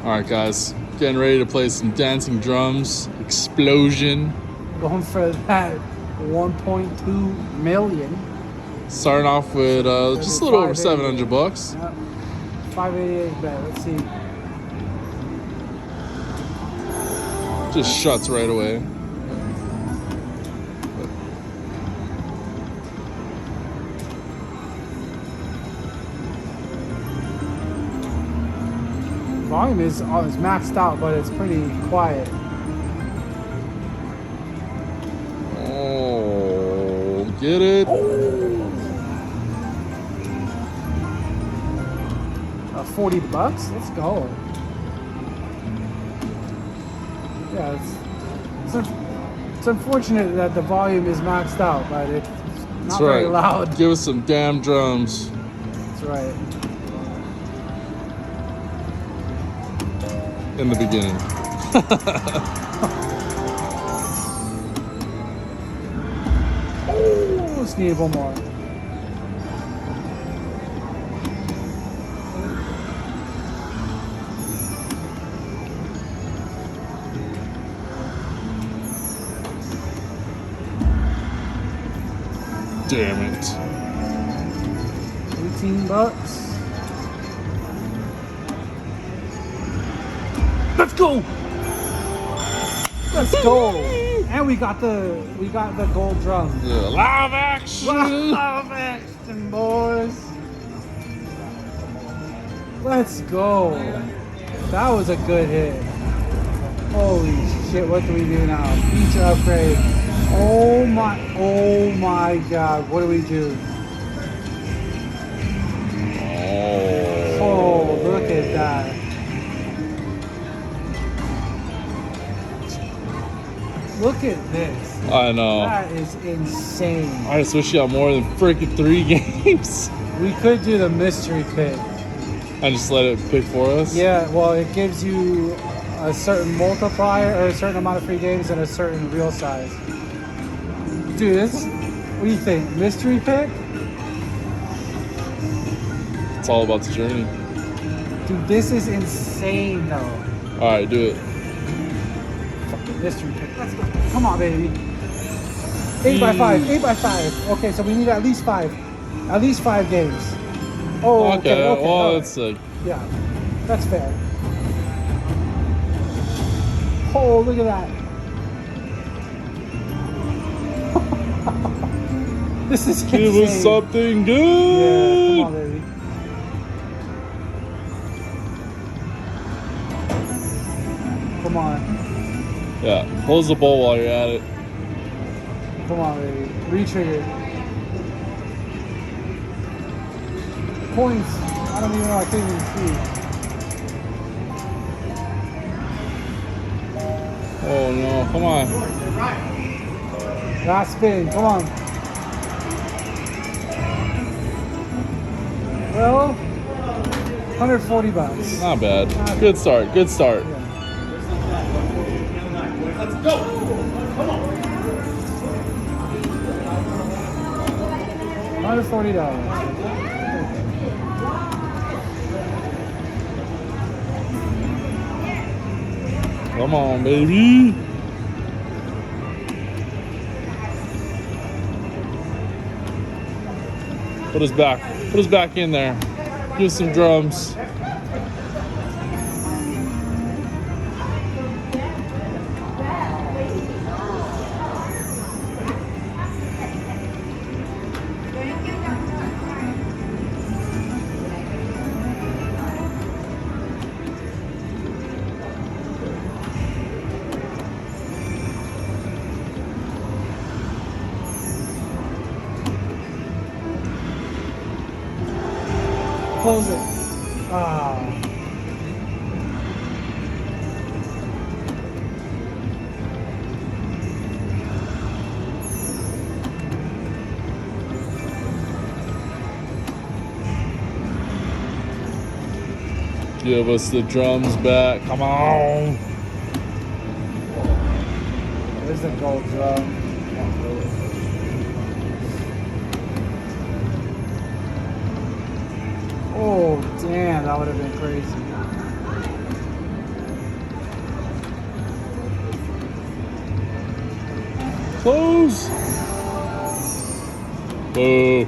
All right, guys, getting ready to play some dancing drums. Explosion. Going for that 1.2 million. Starting off with just a little over 700 bucks. Yep. 588 bet. Let's see. Just shuts right away. Volume is maxed out, but it's pretty quiet. Oh, get it? Oh. 40 bucks? Let's go. Yeah, it's unfortunate that the volume is maxed out, but it's not very loud. Give us some damn drums. That's right. In the beginning. Oh, let's need one more. Damn it. 18 bucks. Let's go! Let's go! And we got the gold drum. Yeah, live action! Live action, boys! Let's go! That was a good hit. Holy shit, what do we do now? Feature upgrade. Oh my god, what do we do? Oh, look at that. Look at this. I know. That is insane. I just wish you had more than freaking 3 games. We could do the mystery pick. And just let it pick for us? Yeah, well, it gives you a certain multiplier or a certain amount of free games and a certain real size. Dude, what do you think? Mystery pick? It's all about the journey. Dude, this is insane, though. All right, do it. Fucking mystery pick. Let's go. Come on, baby. 8 by 5. 8 by 5. Okay, so we need at least 5. At least 5 games. Oh, okay. Well, that's sick. Yeah, that's fair. Oh, look at that. This is insane. Give us something good. Yeah, come on, baby. Come on. Yeah, close the bowl while you're at it. Come on, baby. Re-trigger. Coins. I don't even know. I can't even see. Oh no, come on. Last spin. Come on. Well, 140 bucks. Not bad. Good start. Good start. Yeah. Let's go. Come on. $140. Come on, baby. Put us back. Put us back in there. Give us some drums. Close it. Ah. Give us the drums back. Come on. There's the gold drum. Oh, damn, that would have been crazy. Close. Boo.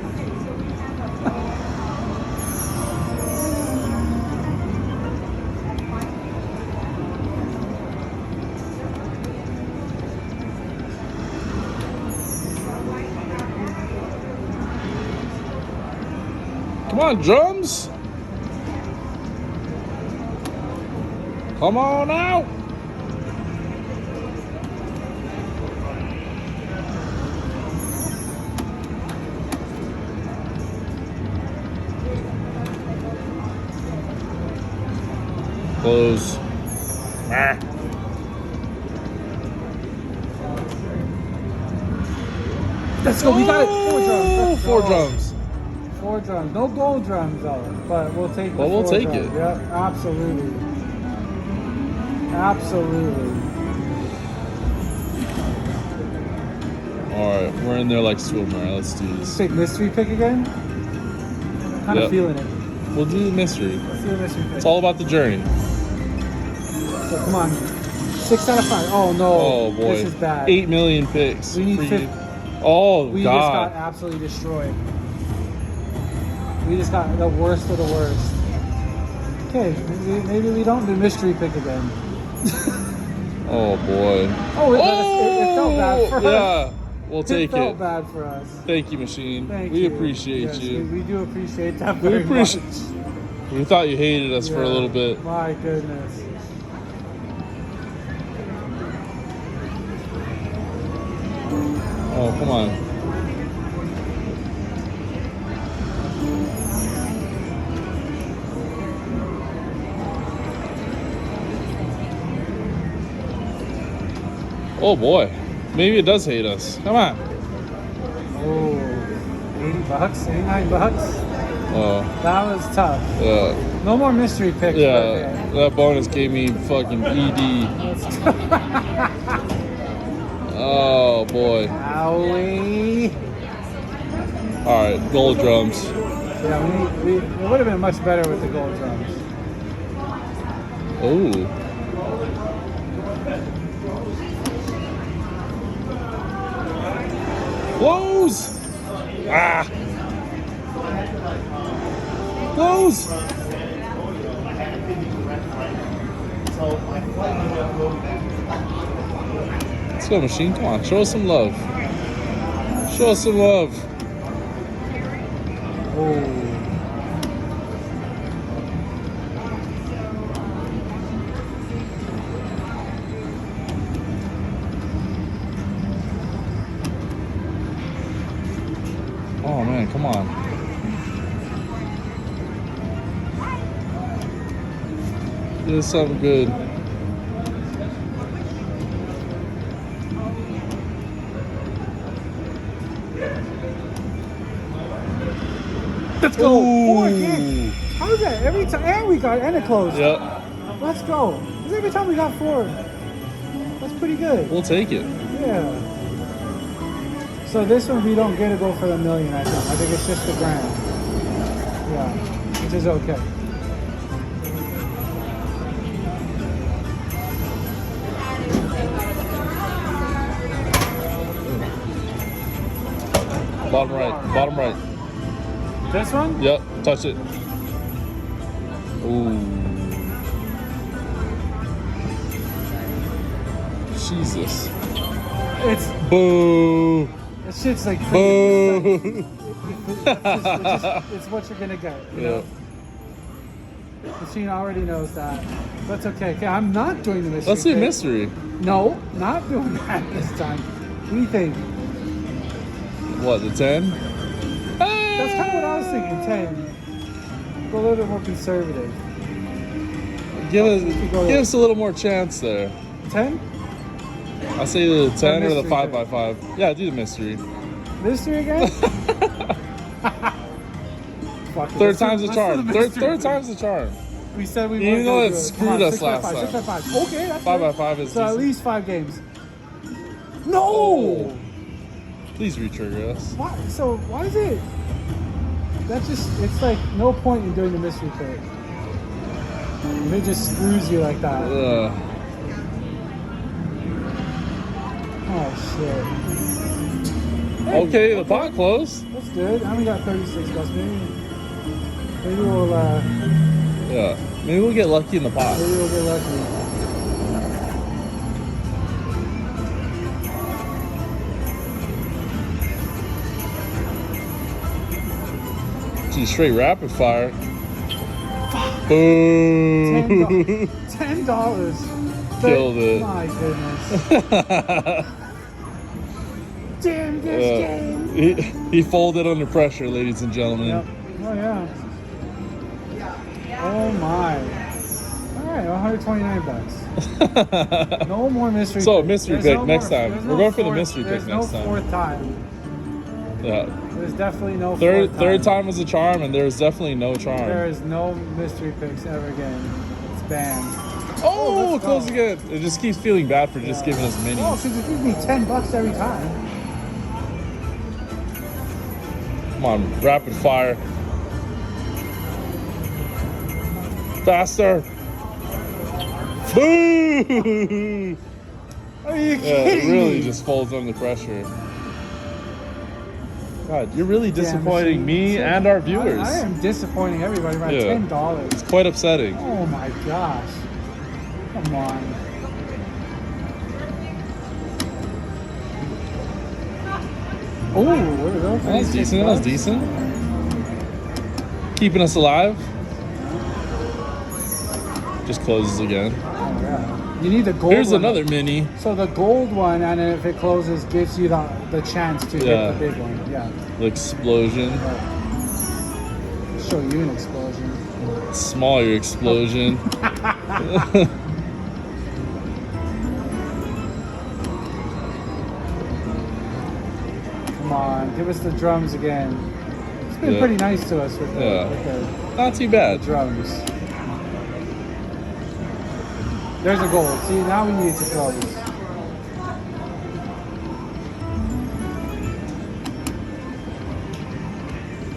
Come on, drums. Come on out. Close. Ah. Let's go. We got it. 4 drums. Let's Four go. drums. 4 drums. No gold drums though, but we'll take. Well, we'll take drums. it. Yeah, absolutely. Absolutely. All right, we're in there like swimmer. All right, let's do this. Take mystery pick again. Kind of Yep. feeling it. We'll do the mystery. Let's do a mystery pick. It's all about the journey. So come on. 6 out of 5. Oh no. Oh boy. This is bad. 8 million picks. We need for you. 50. Oh We just got God. absolutely destroyed. We just got the worst of the worst. Okay, maybe we don't do mystery pick again. Oh boy. Oh, it felt bad for us. Yeah, we'll take It felt it. bad for us. Thank you, machine. Thank we you. appreciate Yes, you. We do appreciate that We very appreciate. much. We thought you hated us for a Yeah, little bit. My goodness. Oh, come on. Oh boy. Maybe it does hate us. Come on. Oh, $80, $89. Oh, That was tough. No more mystery picks. yeah. Okay. That bonus gave me fucking ED. Let's go. Oh boy. Owie. All right, gold drums. Yeah, it would have been much better with the gold drums. Oh. Close. Ah. Close. Let's go, machine. Come on, show us some love. Show us some love. Oh. Oh man, come on. This is something good. Let's go. 4 Ooh. games. How's that? Every time, and we got, and it closed. Yep, Let's go. 'Cause every time we got 4, that's pretty good. we'll take it. Yeah. So this one we don't get to go for the million. I think it's just the grand. Yeah, which is okay. Bottom right, bottom right. This one? Yep, touch it. Ooh. Jesus. It's Boo. this shit's like Boo. it's what you're gonna get. You know? Machine already knows that. That's okay. Okay, I'm not doing the mystery. Let's do pick. mystery. No, not doing that this time. What do you think? What, the 10? That's kind of what I was thinking. 10. Go a little bit more conservative. Give us a little more chance there. 10? I say the 10 or the mystery 5x5. Yeah, do the mystery. Mystery again? Fuck it. Third Let's time's the do charm. mystery Third pick. time's the charm. We said we Even weren't though gonna it do screwed Come on, us 6 by last 5, 6 by time. 5. Okay, that's 5x5 is so at decent. least 5 games. No! Oh. Please retrigger us. Why? So why is it? That's just, it's like no point in doing the mystery pick. It just screws you like that. Oh shit. Hey, Okay, the pot closed. That's good. I only got 36 bucks. Maybe we'll Yeah, maybe we'll get lucky in the pot. maybe we'll get lucky. Gee, straight rapid fire. Boom! $10. Killed it. My goodness. Damn this game. He folded under pressure, ladies and gentlemen. Yep. Oh yeah. Oh my. All right, 129 bucks. No more mystery. So pick. mystery There's pick no next more- time. there's We're no going for the fourth- mystery pick There's next no time. fourth time. Yeah. There's definitely no Third fourth time was a charm, and there's definitely no There charm. is no mystery picks ever again. It's banned. Oh, let's close go. again. It just keeps feeling bad for just giving us Oh, minis. because it gives me $10 every time. Come on, rapid fire. Faster. Boo! Are you Yeah, kidding it really me? just folds under pressure. God, you're really Damn disappointing machine. me and our viewers. I am disappointing everybody by Yeah. $10. It's quite upsetting. Oh my gosh. Come on. Oh, there we go. That was 36 decent. That was bucks. decent. Keeping us alive. Just closes again. Oh, yeah. You need the gold Here's one. another mini. So the gold one, and if it closes, gives you the chance to Yeah. hit the big one. Yeah. The explosion. Show you an explosion. Smaller explosion. Come on, give us the drums again. It's been Yeah. pretty nice to us with the, Yeah. with Not too the bad. drums. There's a goal. See, now we need to close.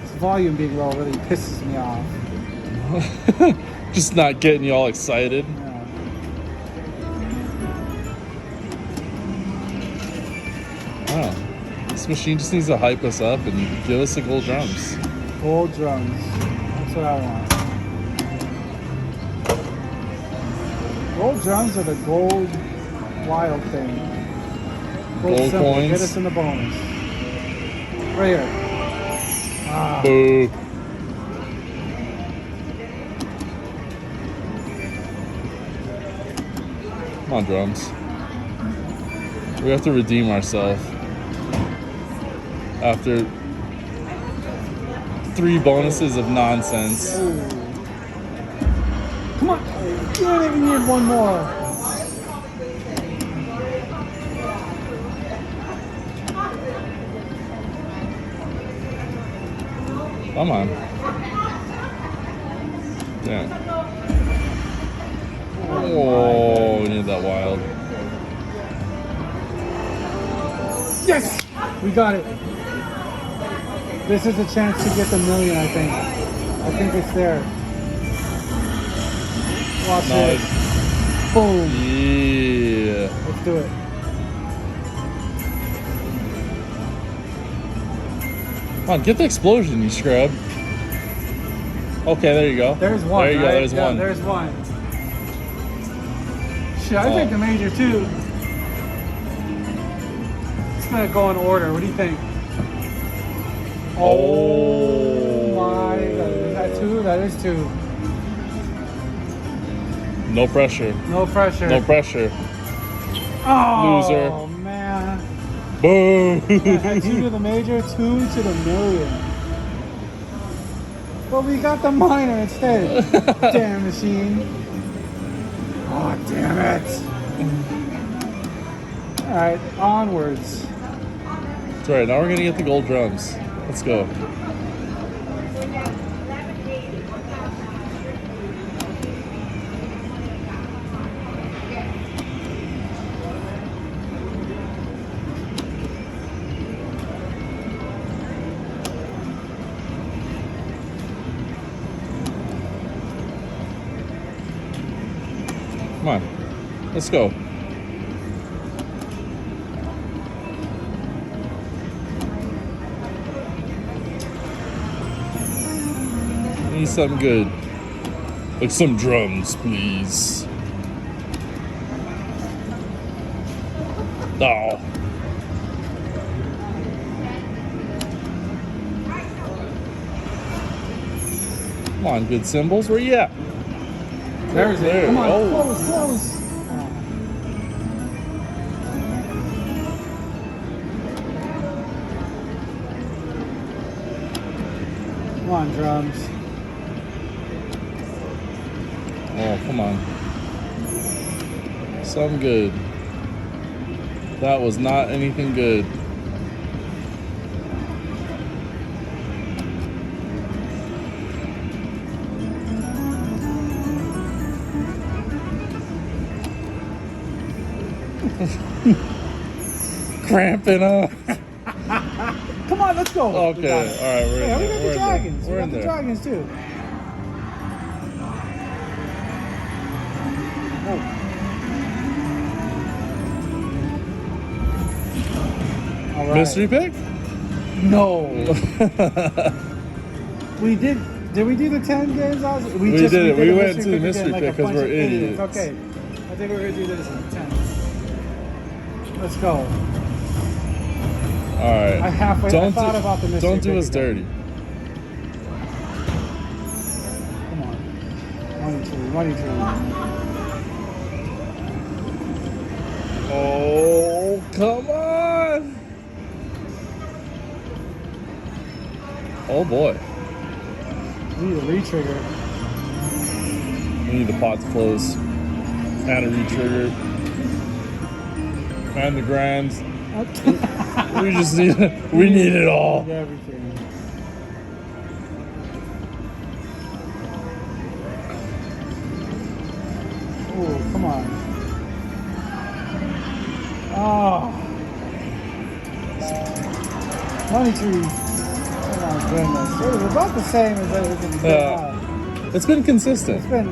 This volume being low really pisses me off. Just not getting you all excited. Yeah. Wow. This machine just needs to hype us up and give us the gold drums. Gold drums. That's what I want. Gold drums are the gold wild thing. Gold silver. coins. Get us in the bonus. Right here. Ah, Boo. Come on, drums. We have to redeem ourselves. After 3 bonuses of nonsense. come on. You don't even need one more. Come on. Yeah. Oh, we need that wild. Yes! We got it. This is a chance to get the million, I think. I think it's there. Watch Nice. it. Boom. Yeah. Let's do it. Come on, get the explosion, you scrub. Okay, there you go. There's one. There you go, right? there's Yeah, one. There's one. Shit, I Oh. think the major too. It's gonna go in order. What do you think? Oh my god. Is that 2? That is 2. No pressure. No pressure. No pressure. Oh, Loser. man. Boom. 2 to the major, 2 to the million. But we got the minor instead. Damn machine. Oh, damn it. Alright, onwards. That's right, now we're gonna get the gold drums. Let's go. Come on, let's go. me something good. Like some drums, please. Oh. Come on, good symbols. Where you at? There's There. it. Come on, Oh. close. Come on, drums. Oh, come on. Something good. That was not anything good. Cramping up. Come on, let's go. Okay, We got it. all right, we're in Yeah, we there. got We're the in dragons. there. We We're got in the there. dragons too. Oh. All right. Mystery pick? No. We did. Did we do the 10 games? We did it. We a went to the mystery again, pick a 'cause bunch we're of idiots. idiots. Okay. I think we're going to do this in 10. Let's go. All right. I thought about the mystery Don't do pick us again. dirty. Come on. Money tree. Oh, come on. Oh, boy. We need a re-trigger. We need the pot to close. And a re-trigger. And the grand. We just need we need it all. We need everything. Oh, come on. Oh. Money tree. Oh my goodness. It was about the same as everything. It's been consistent. It's been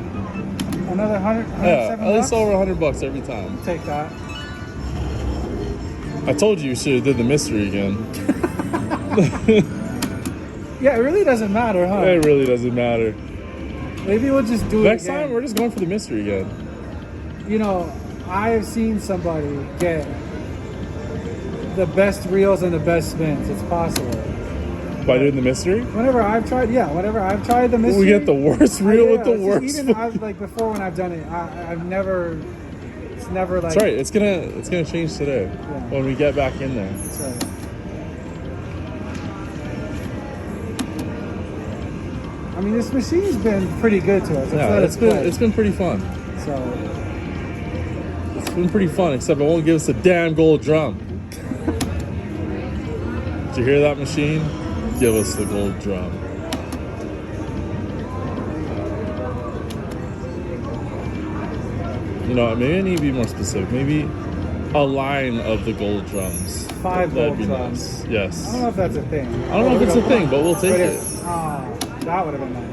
another 100, Yeah, 107 at least bucks? over $100 every time. Take that. I told you should have did the mystery again. Yeah, it really doesn't matter, huh? It really doesn't matter. Maybe we'll just do Next it again. time, we're just going for the mystery again. You know, I have seen somebody get the best reels and the best spins. It's possible. By doing the mystery? Whenever I've tried the mystery. We get the worst reel with the worst. Even like before when I've done it, I've never. It's never like. That's right. It's gonna change today when we get back in there. That's right. I mean, this machine's been pretty good to us. Yeah, it's been pretty fun. So. It's been pretty fun, except it won't give us a damn gold drum. Did you hear that, machine? Give us the gold drum. You know, maybe I need to be more specific. Maybe a line of the gold drums. 5 That'd gold be drums. nice. Yes. I don't know if that's a thing. I don't know if it's a thing, but we'll take it. That would have been nice.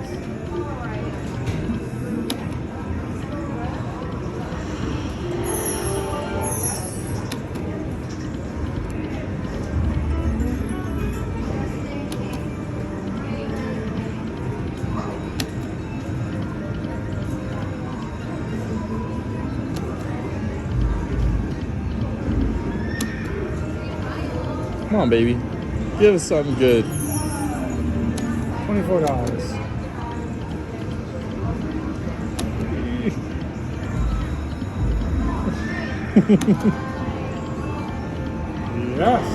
Come on, baby. Give us something good. $24. Yes.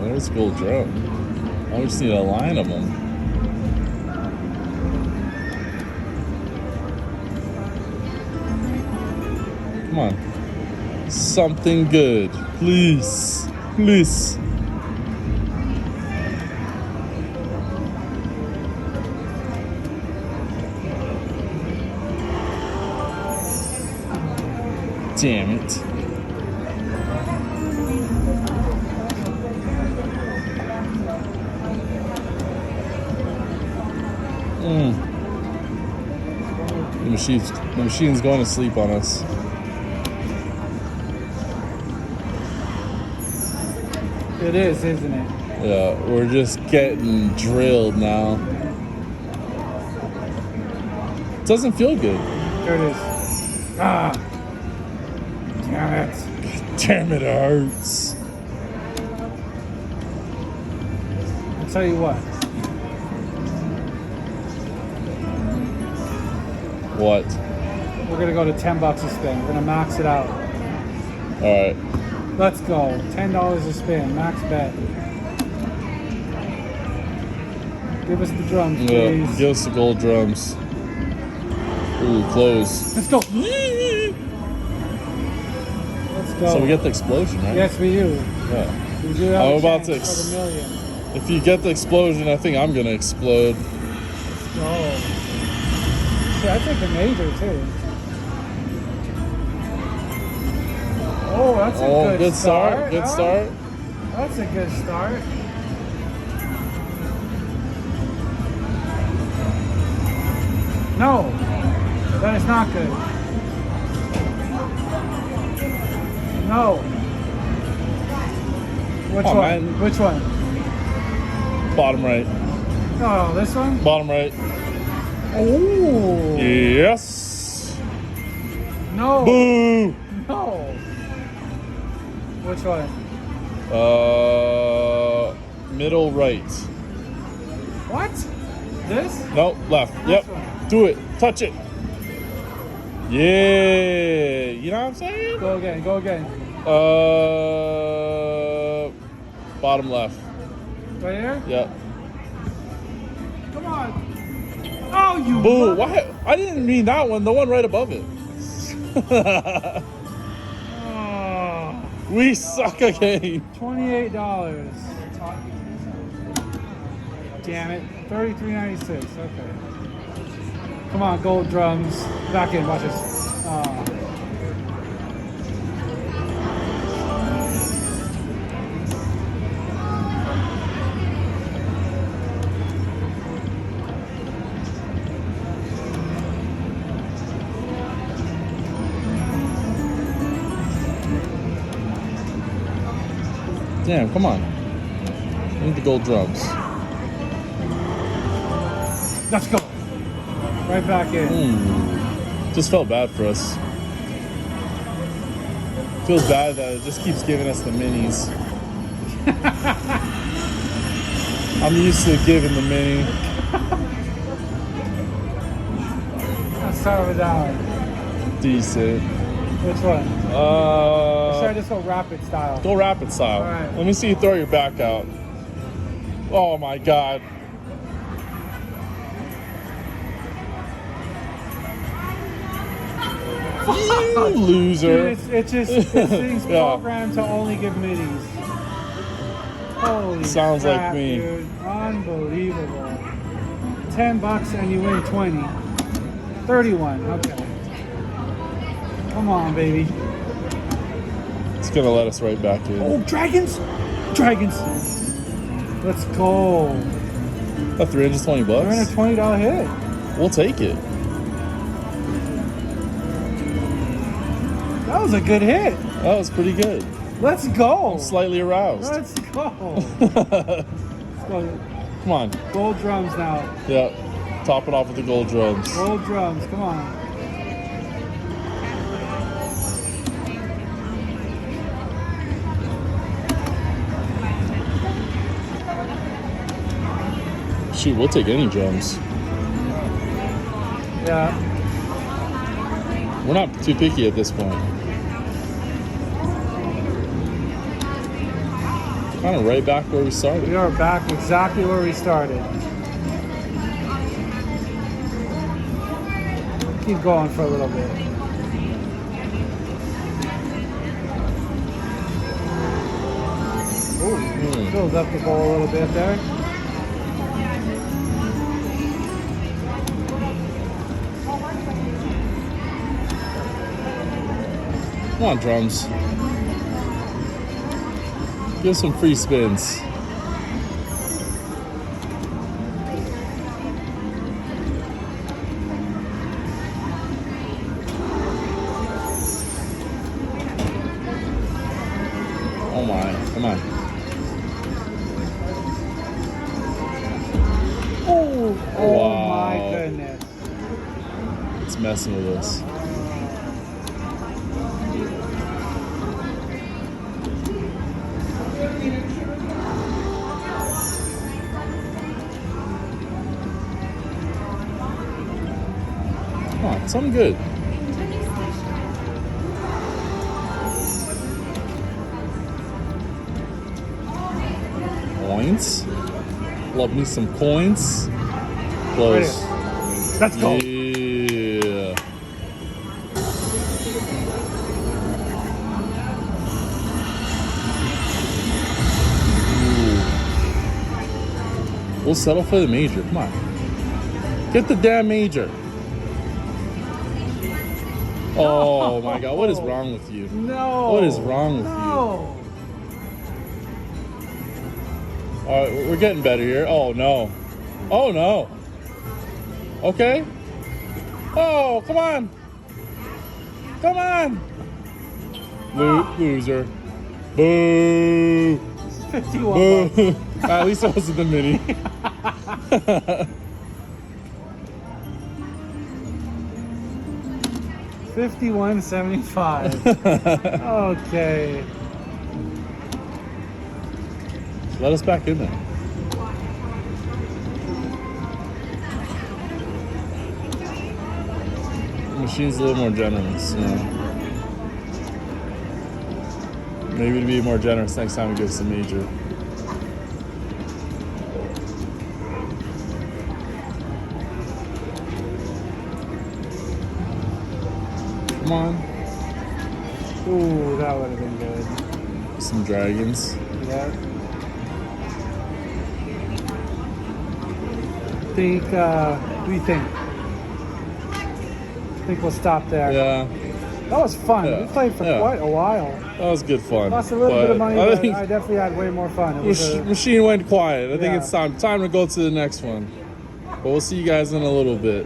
There's a gold drum. I just need a line of them. Come on. Something good. Please. Please. Damn it. The machine's going to sleep on us. It is, isn't it? Yeah, we're just getting drilled now. It doesn't feel good. There it is. Ah. Damn it. Damn it, it hurts. I'll tell you what. What? We're gonna go to $10 a spin. We're gonna max it out. All right. Let's go. $10 a spin. Max bet. Give us the drums, Yeah, please. give us the gold drums. Ooh, close. Let's go. Let's go. So we get the explosion, right? Yes, we do. Yeah. We do have I'm a about chance to for the million. If you get the explosion, I think I'm gonna explode. Let's go. See, I think a major too. Oh, that's a good start. Good start. That's a good start. No, that is not good. No. Which Oh, one? man. Which one? Bottom right. Oh, this one? Bottom right. Oh. Yes. No. Boo. No. Which one? Middle right. What? This? No, left. This Yep. one. Do it. Touch it. Yeah. You know what I'm saying? Go again. Go again. Bottom left. Right here? Yep. Come on. Oh, you. Boo. Why? I didn't mean that one. The one right above it. Oh, We suck again. $28. Damn it. $33.96. Okay. Come on, gold drums. Back in. Watch this. Oh. Damn, come on. We need the gold drums. Let's go. Right back in. Just felt bad for us. Feels bad that it just keeps giving us the minis. I'm used to giving the mini. Let's start with that one. Decent. Which one? Should I just go rapid style? Go rapid style. All right. Let me see you throw your back out. Oh my God. You loser. Dude, it's thing's Yeah. programmed to only give minis. Holy Sounds like crap, me. Dude. Unbelievable. $10 and you win 20. 31. Okay. Come on, baby. It's gonna let us right back in. Oh, dragons! Dragons! Let's go. That $320 We're in a $20 hit. We'll take it. That was a good hit. That was pretty good. Let's go. Slightly aroused. Let's go. Let's go. Come on. Gold drums now. Yeah. Top it off with the gold drums. Gold drums. Come on. Shoot, we'll take any drums. Yeah. We're not too picky at this point. Kind of right back where we started. We are back exactly where we started. Keep going for a little bit. Ooh, fills up the bowl a little bit there. Come on, drums. Give some free spins. Oh my, come on. Oh, oh my Wow. goodness. It's messing with us. Come on, something good. Coins. Love me some coins. Close. Let's go. Yeah. Ooh. We'll settle for the major. Come on. Get the damn major. Oh my God. What is wrong with you? No. What is wrong with you? No. All right, we're getting better here. Oh no. Oh no. Okay. Oh, come on. Come on. Loser. Boo. 51 Boo. bucks. At least I was in the mini. 51.75. Okay. Let us back in there. The machine's a little more generous, you know. Maybe to be more generous next time we give us a major. Come on. Ooh, that would have been good. Some dragons. Yeah. Think, what do you think? I think we'll stop there. Yeah, That was fun. Yeah. We played for Yeah. quite a while. that was good fun. Lost a little bit of money, I but think I definitely had way more fun. It was machine went quiet. I think Yeah. it's time to go to the next one. But we'll see you guys in a little bit.